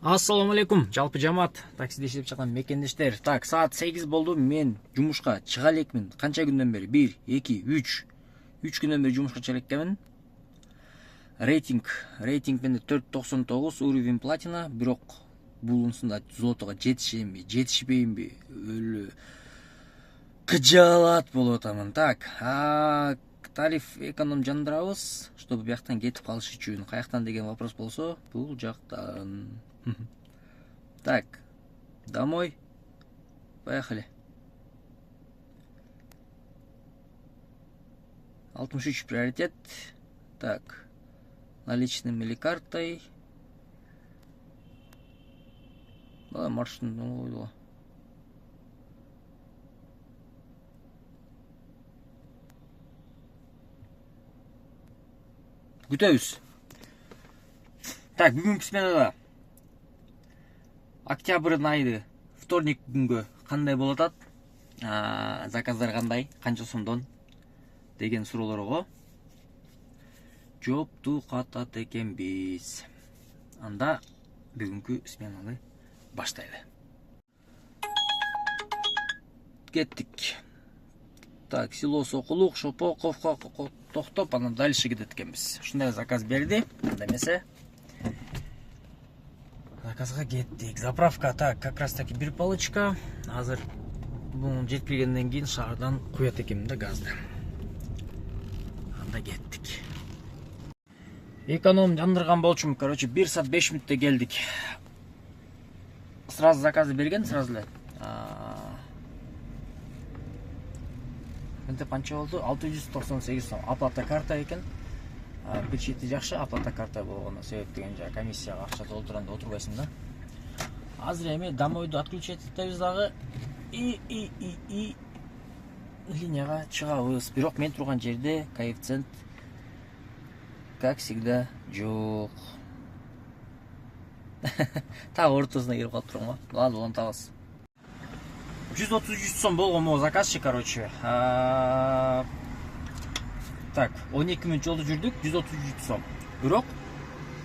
Ассаламу алейкум, жалпы жамаат, таксиде иштеп жаткан мекендештер. Так, саат 8 болду, мен жумушка чыга элекмин. Канча күндөн бери? 1, 2, 3. 3 күндөн бери жумушка чыга элекмин. Рейтинг менде 4.99, уровень платина, бирок булунсунда золотого жетишпейинби, өлү кыжаалат болуп атамын. Так, тариф эконом жандырабыз, чтобы бияктан кетип калыш үчүн. Каяктан деген вопрос болсо, бул жактан. Так, домой. Поехали. 63 приоритет. Так, наличным или картой. Маршрут, күтөбүз. Так, бүгүнкү сменада октябрдын айы вторник күнгө кандай болуп атат? Заказдар кандай, канча сомдон деген суроолорго жоопту катат экенбиз. Анда бүгүнкү сменаны баштайлы. Кеттик. Так, село Сокулук, Шопоковка токтоп, анан дальше кетет экенбиз. Ушундай заказ берди. Анда эмесе заказга кеттик. Заправка, так, как раз таки бир палочка. Азыр бул жеткиргенден кийин шаардан куят экенмин да газды. Анда кеттик. Эконом жандырган болчумун. Короче, 1 саат 5 мүнөттө келдик. Сразу заказды берген, сразу эле. Мынтип канча болду? 698 сом. Оплата карта экен. Бир чети жакшы, оплата карта болгону себеп деген жа комиссияга акча толтурганда отурбайсың да. Азыр эми домойду отключать этебиз дагы и линияга чыгабыз. Бирок мен турган жерде коэффициент как всегда жок. Та ортосуна кирип калып турам го. Ладно, унутабыз. 133 сом болгон могу заказчы, короче. Так, 12 мүнөт жолду жүрдүк, 133 сом. Бирок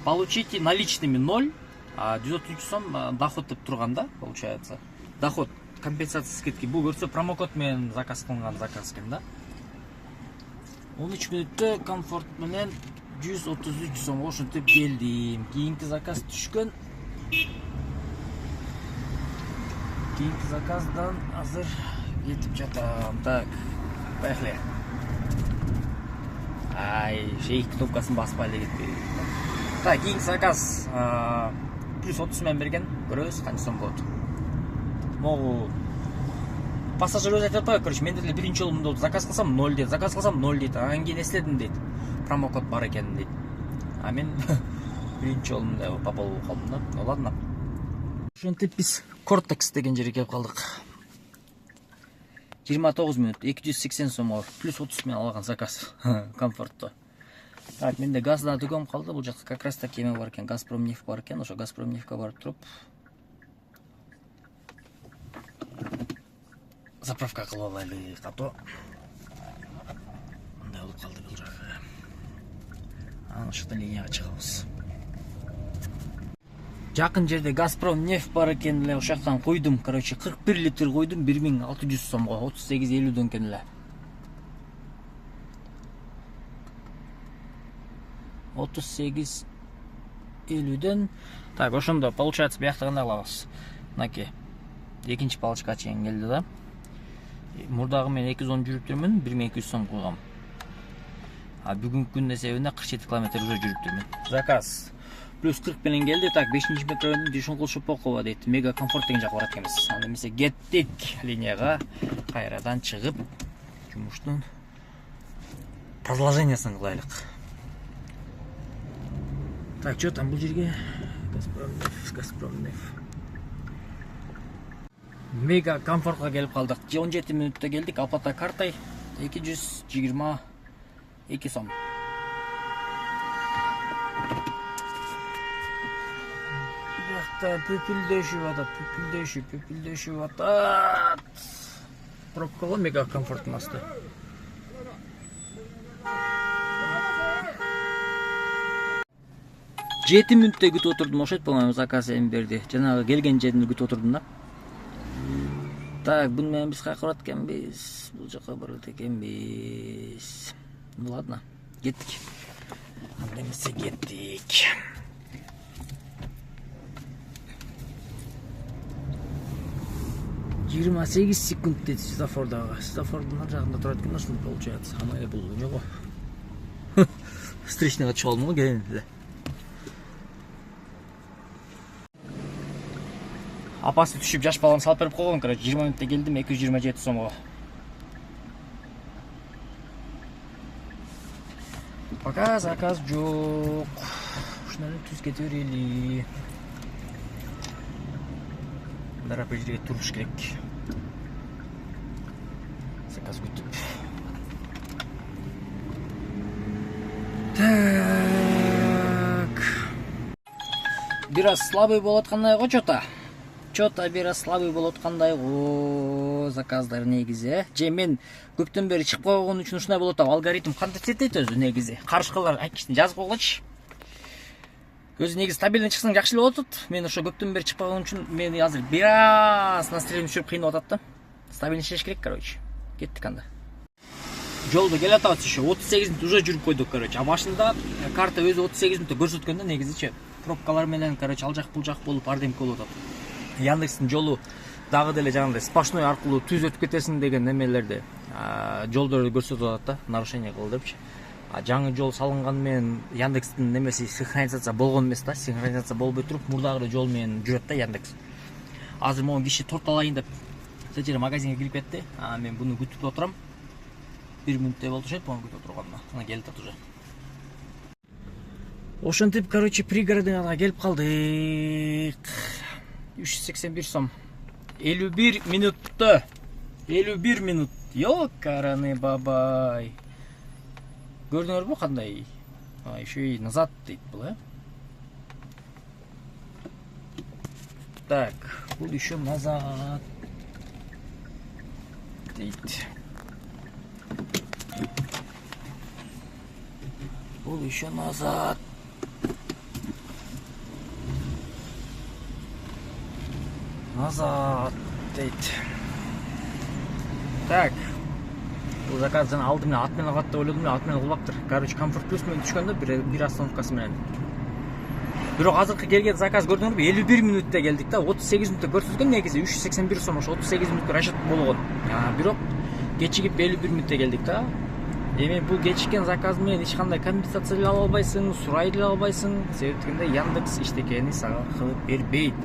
получите наличными 0, 133 сом доход деп турганда, получается. Доход компенсация скидки. Бул көрсө промокод менен заказ кылган заказ экен да. 13 мүнөттө комфорт менен 133 сом ошентип келдим. Кийинки заказ түшкөн. Кийинки заказдан азыр кетип жатам. Так, поехали. Шейх кнопкасын баспай эле кетпей. Так, кийинки заказ плюс 30 менен берген. Көрөбүз канча сом болот. Могу пассажир өзү айтып атпайбы, короче, мен деле биринчи жолу мындай заказ кылсам 0 дейт, заказ кылсам 0 дейт. Анан кийин эследим дейт. Промокод бар экенин дейт. Мен биринчи жолу мындай попал болуп калдым да. Ну ладно. Ошентип биз Кортекс деген жерге келип калдык. 29 мүнөт, 280 сомго плюс 30 менен алган заказ. Комфортто. Так, менде газда түгөм калды. Бул жакта как раз таки эме бар экен, Газпромнефть бар экен. Ошо Газпромнефтьке барып туруп заправка кылып алайлы. Като. Мындай болуп калды бул жагы. Анан ошондон линияга чыгабыз. Жакын жерде Газпромнефть бар экен эле, ошол жактан куйдум. Короче, 41 литр куйдум, 1600 сомго, 38.50дөн экен эле. 38.50дөн. Так, ошондо получается биякта кандай кылабыз? Мынакей. Экинчи палочка чейин келди да. Мурдагы мен 210 жүрүп жүрмүн, 1200 сом куйгам. Бүгүнкү күн эсебинде 47 километр уже жүрүп жүрмүн. Заказ плюс 40 менен келди. Так, 5-нчи метродан Дүйшөнкул Шопокова дейт. Мега комфорт деген жакка барат экенбиз. Анда эмесе кеттик линияга, кайрадан чыгып жумуштун предложениясын кылайлык. Так, чё там бул жерге? Газпромнефть. Мега комфортка келип калдык. 17 мүнөттө келдик. Оплата картой 222 сом. Пүпүлдөшүп атат. Пробкага мега комфорттун асты. 7 мүнөттөй күтүп отурдум, окшойт болмойм, заказ эми берди. Жанагы келген жеринде күтүп отурдум да. Так, буну менен биз кайка барат экенбиз? Бул жака барат экенбиз. Ну ладно, кеттик. Анда эмесе кеттик. Жыйырма 8 секунд дейт светофордагы. Светофордун ар жагында турат экен, ошондо получается. Ама эле бул жого. Встречныйга чыгып алдым го келгенде. Апасы түшүп жаш баланы салып берип койгон, короче, 20 мүнөттө келдим, 227 сомго. Пока заказ жок. Ушуну түз кете берели. Дарапа жерге туруш керек. Заказ күтүп. Так. Бираз слабый болуп аткандай го чота. Чота бираз слабый болуп аткандай го заказдар негизи. Же мен көптөн бери чыгып койгон үчүн ушундай болуп атат. Алгоритм кантип сетет өзү негизи. Карышкалар айткычтын жазып койгочу. Өзү негизи стабилден чыксаң жакшы эле болот. Мен ошо көптөн бери чыгып койгон үчүн мени азыр бираз настроение түшүрүп кыйнап атат да. Стабилден иштеш керек, короче. Кеттик анда. Жолдо келе атабыз еще 38 мүнөт уже жүрүп койдук, короче. А башында карта өзү 38 мүнөттө көрсөткөн да негизичи. Пробкалар менен, короче, ал жак бул жак болуп ардемке болуп атат. Яндекстин жолу дагы деле жагындай сплошной аркылуу түз өтүп кетесиң деген немелерди, жолдорду көрсөтүп атат да, нарушение кыл депчи. Жаңы жол салынган менен Яндекстин немеси синхронизация болгон эмес да, синхронизация болбой туруп мурдагы жол менен жүрөт да Яндекс. Азыр могу киши торт алайын деп сечере магазинге кирип кетти. Мен буну күтүп отурам. 1 мүнөттөй болду шет, буну күтүп отурганына. Ана келип атат уже. Ошентип, короче, пригородуна келип калдык. 381 сом. 51 мүнөттө. 51 мүнөт. Ёкараны бабай. Көрдүңөрбү кандай? Еще и назад дейт бул, Так, бул еще назад дейт. Бул еще назад. Назад дейт. Так. Бул заказ жана алдым мен ат менен калат деп ойлодум, ат менен кылбаптыр. Короче, комфорт плюс менен түшкөндө бир остановкасы менен. Бирок азыркы келген заказ көрдүңөрбү? 51 мүнөттө келдик да, 38 мүнөттө көрсөткөн негизи 381 сом, ошо 38 мүнөткө расчет болгон. Бирок кечигип 51 мүнөттө келдик да. Эми бул кечиккен заказ менен эч кандай компенсация ала албайсың, сурай деле албайсың, себеби дегенде Яндекс иштекени сага кылып бербейт.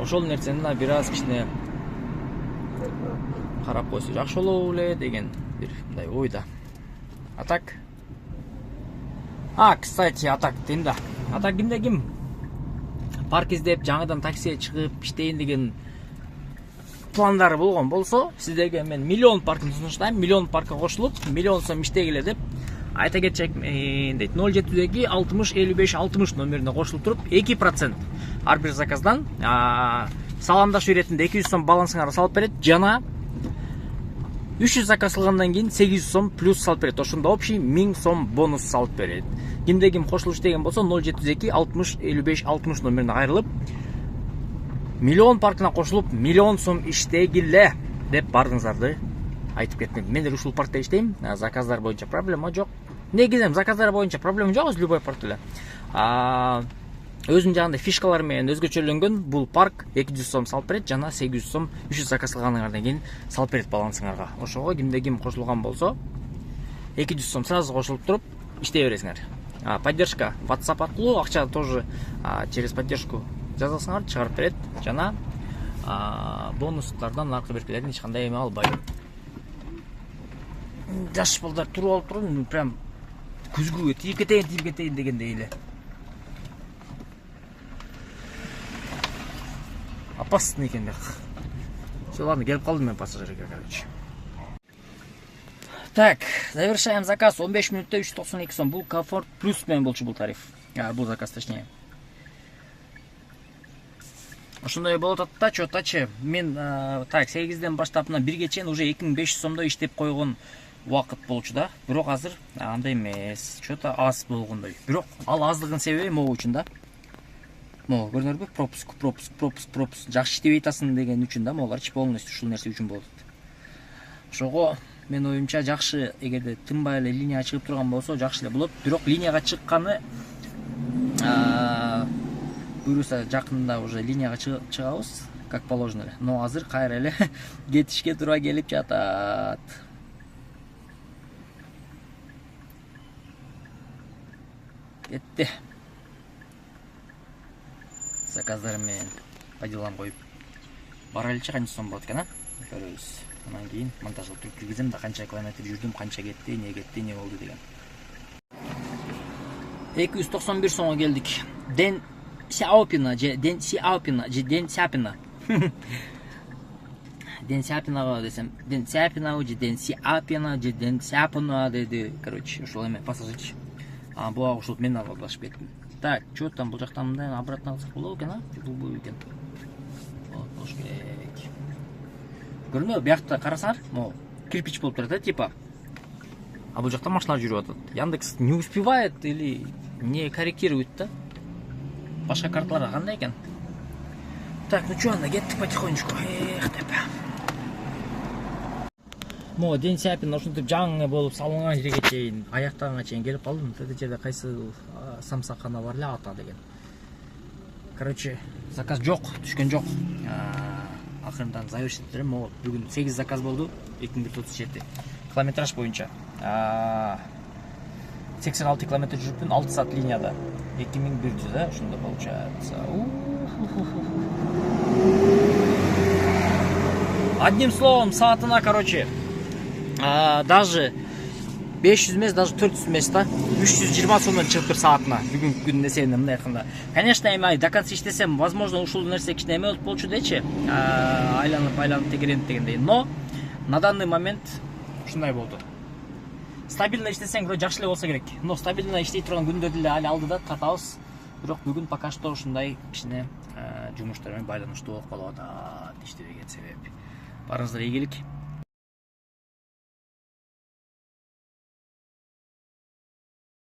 Ошол нерсени бир аз кичине карап койсо жакшы болобу эле деген бир мындай ойда. А так. Кстати, атак дейм да. Атак кимде ким? Парк издеп, жаңыдан таксиге чыгып иштейин деген пландары болгон болсо, сиздерге мен миллион паркын сунуштайм. Миллион паркка кошулуп, миллион сом иштегиле деп айта кетчек дейт. 072 60 55 60 номерине кошулуп туруп 2% ар бир заказдан саламдаш иретинде 200 сом балансыңарга салып берет, жана 300 заказ кылгандан кийин 800 сом плюс салып берет. Ошондо общий 1000 сом бонус салып берет. Кимде ким кошулуш деген болсо 072 60 55 60 номерине кайрылып миллион паркына кошулуп миллион сом иштегиле деп баарыңыздарды айтып кеттим. Мен деле ушул паркта иштейм. Заказдар боюнча проблема жок. Негизи заказдар боюнча проблема жок, любой парк эле. Өзүнүн жагында фишкалар менен өзгөчөлөнгөн бул парк 200 сом салып берет, жана 800 сом 300 заказ кылганыңардан кийин салып берет балансыңарга. Ошого кимде ким кошулган болсо 200 сом сразу кошулуп туруп иштей бересиңер. Поддержка WhatsApp аркылуу, акча тоже через поддержку жазасыңар, чыгарып берет, жана бонустардан наркы беркелердин эч кандай эме албайт. Жаш балдар туруп алып турган, прям күзгүгө тийип кетейин дегендей эле. Опасный экен бек. Все, ладно, келип калдым мен пассажирге, короче. Так, завершаем заказ. 15 мүнөттө 392 сом. Бул комфорт плюс менен болчу бул тариф. Бул заказ точнее. Ошондой болот атат да, чотачы. Мен так 8ден баштап мына 1ге чейин уже 2500 сомдо иштеп койгон убакыт болчу да, бирок азыр андай эмес, что-то аз болгондой. Бирок ал аздыгынын себеби могу үчүн да. Могу көрдүңөрбү? Пропуск жакшы иштебей атасың деген үчүн да, могулар полностью ушул нерсе үчүн болот. Ошого мен оюмча жакшы, эгерде тынбай эле линияга чыгып турган болсо жакшы эле болот. Бирок линияга чыкканы буюрса жакында уже линияга чыгабыз, как положено эле. Но азыр кайра эле кетишке туура келип жатат. Кетти. Заказдар менен по делам коюп бара элчи, канча сом болот экен, көрөбүз. Анан кийин монтаждап туруп киргизем да, канча километр жүрдүм, канча кетти, не болду деген. 291 сомго келдик. Ден Сяопина десем, Ден Сяпина деди, короче, ушул эме пассажир. Буга ушул мен алып кеттим. Так, что там, бул жактан мындай обратно алсак болобу экен, бул экен. Болуш керек. Көрүнөбү, биякта карасаңар, могу кирпич болуп турат, типа. А бул жакта машиналар жүрүп атат. Яндекс не успевает или не корректирует да? Башка карталарга кандай экен? Так, ну чё, анда кеттик потихонечку. Деп. Могу Ден Сяопин ушинтип жаңы болуп салынган жерге чейин, аяктаганга чейин келип калдым. Тетек жерде кайсы самсакана бар эле ата деген. Короче, заказ жок, түшкөн жок. Акырындан завершить этем. Могу бүгүн 8 заказ болду, 2137 километраж боюнча. 86 километр жүрүппүн, 6 саат линияда. 2100, да, ушунда получается. Одним словом, саатына, короче, даже 500 эмес, даже 400 эмес да, 320 сомдон чыгып тур саатына. Бүгүнкү күндө эсебинде мындай кылганда. Конечно, эми до конца иштесем, возможно, ушул нерсе кичине эме болчу дечи. Айланып тегеренип дегендей. Но на данный момент ушундай болду. Стабильно иштесең вроде жакшы эле болсо керек. Но стабильно иштей турган күндөрдү эле али алдыда тартабыз. Бирок бүгүн пока что ушундай кичине жумуштар менен байланыштуу болуп калып атат, иштебеген себеп. Барыңыздарга ийгилик.